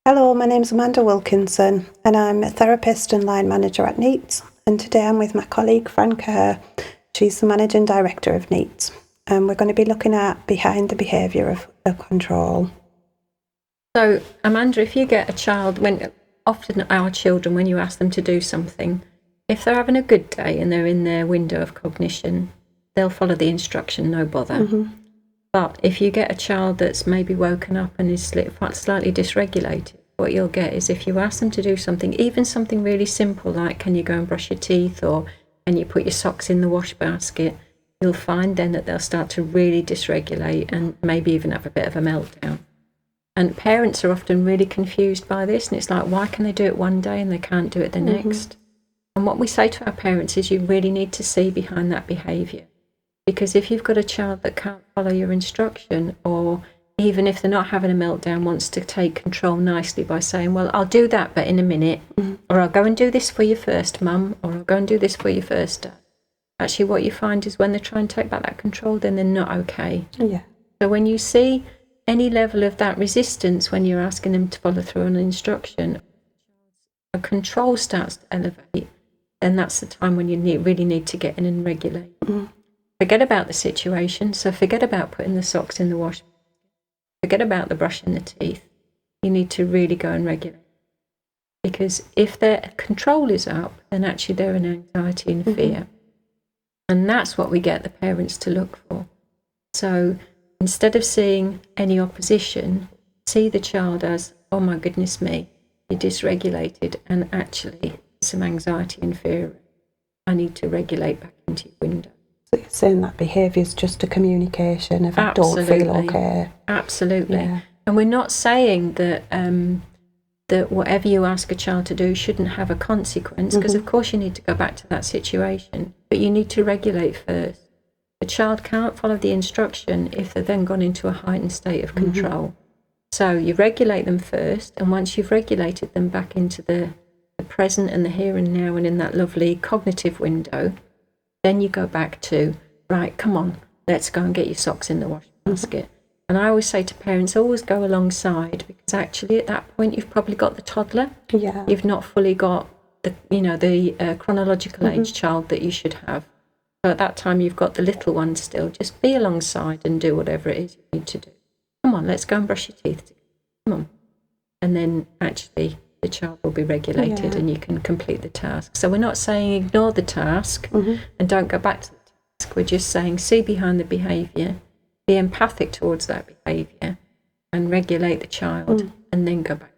Hello, my name's Amanda Wilkinson and I'm a therapist and line manager at NEATS, and today I'm with my colleague Fran Kerr. She's the Managing Director of NEATS, and we're going to be looking at Behind the Behaviour of control. So, Amanda, if you get a child, often our children, when you ask them to do something, if they're having a good day and they're in their window of cognition, they'll follow the instruction, no bother. Mm-hmm. But if you get a child that's maybe woken up and is slightly dysregulated, what you'll get is if you ask them to do something, even something really simple like can you go and brush your teeth or can you put your socks in the wash basket, you'll find then that they'll start to really dysregulate and maybe even have a bit of a meltdown. And parents are often really confused by this, and it's like, why can they do it one day and they can't do it the next? And what we say to our parents is you really need to see behind that behaviour. Because if you've got a child that can't follow your instruction, or even if they're not having a meltdown, wants to take control nicely by saying, well, I'll do that, but in a minute, or I'll go and do this for you first, Mum, or I'll go and do this for you first, Dad. Actually, what you find is when they try and take back that control, then they're not okay. Yeah. So when you see any level of that resistance when you're asking them to follow through on an instruction, a control starts to elevate, then that's the time when you really need to get in and regulate. Forget about the situation. So forget about putting the socks in the wash. Forget about the brushing the teeth. You need to really go and regulate. Because if their control is up, then actually they're in anxiety and fear. And that's what we get the parents to look for. So instead of seeing any opposition, see the child as, oh my goodness me, you're dysregulated, and actually some anxiety and fear. I need to regulate back into your window. So you're saying that behaviour is just a communication if I don't feel okay. Absolutely. Yeah. And we're not saying that that whatever you ask a child to do shouldn't have a consequence, because of course you need to go back to that situation, but you need to regulate first. The child can't follow the instruction if they've then gone into a heightened state of control. So you regulate them first, and once you've regulated them back into the present and the here and now and in that lovely cognitive window, then you go back to, right, come on, let's go and get your socks in the wash basket. And I always say to parents, always go alongside, because actually at that point you've probably got the toddler. Yeah. You've not fully got the chronological age child that you should have. So at that time you've got the little one still. Just be alongside and do whatever it is you need to do. Come on, let's go and brush your teeth. Come on. And then actually the child will be regulated and you can complete the task. So we're not saying ignore the task and don't go back to the task. We're just saying see behind the behaviour, be empathic towards that behaviour and regulate the child and then go back.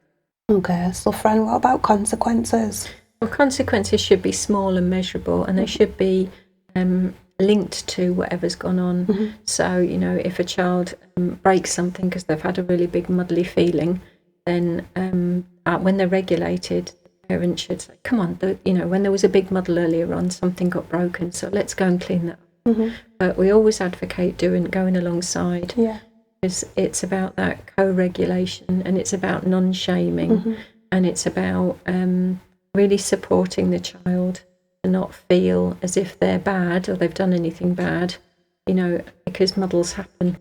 Okay, so Fran, what about consequences? Well, consequences should be small and measurable, and they should be linked to whatever's gone on. So, if a child breaks something because they've had a really big muddly feeling, then when they're regulated, the parent should say, come on, when there was a big muddle earlier on, something got broken, so let's go and clean that up. But we always advocate going alongside, because it's about that co-regulation, and it's about non-shaming, and it's about really supporting the child to not feel as if they're bad or they've done anything bad, because muddles happen.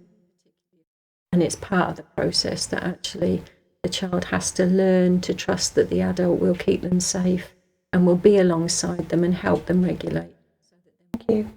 And it's part of the process that actually the child has to learn to trust that the adult will keep them safe and will be alongside them and help them regulate. Thank you.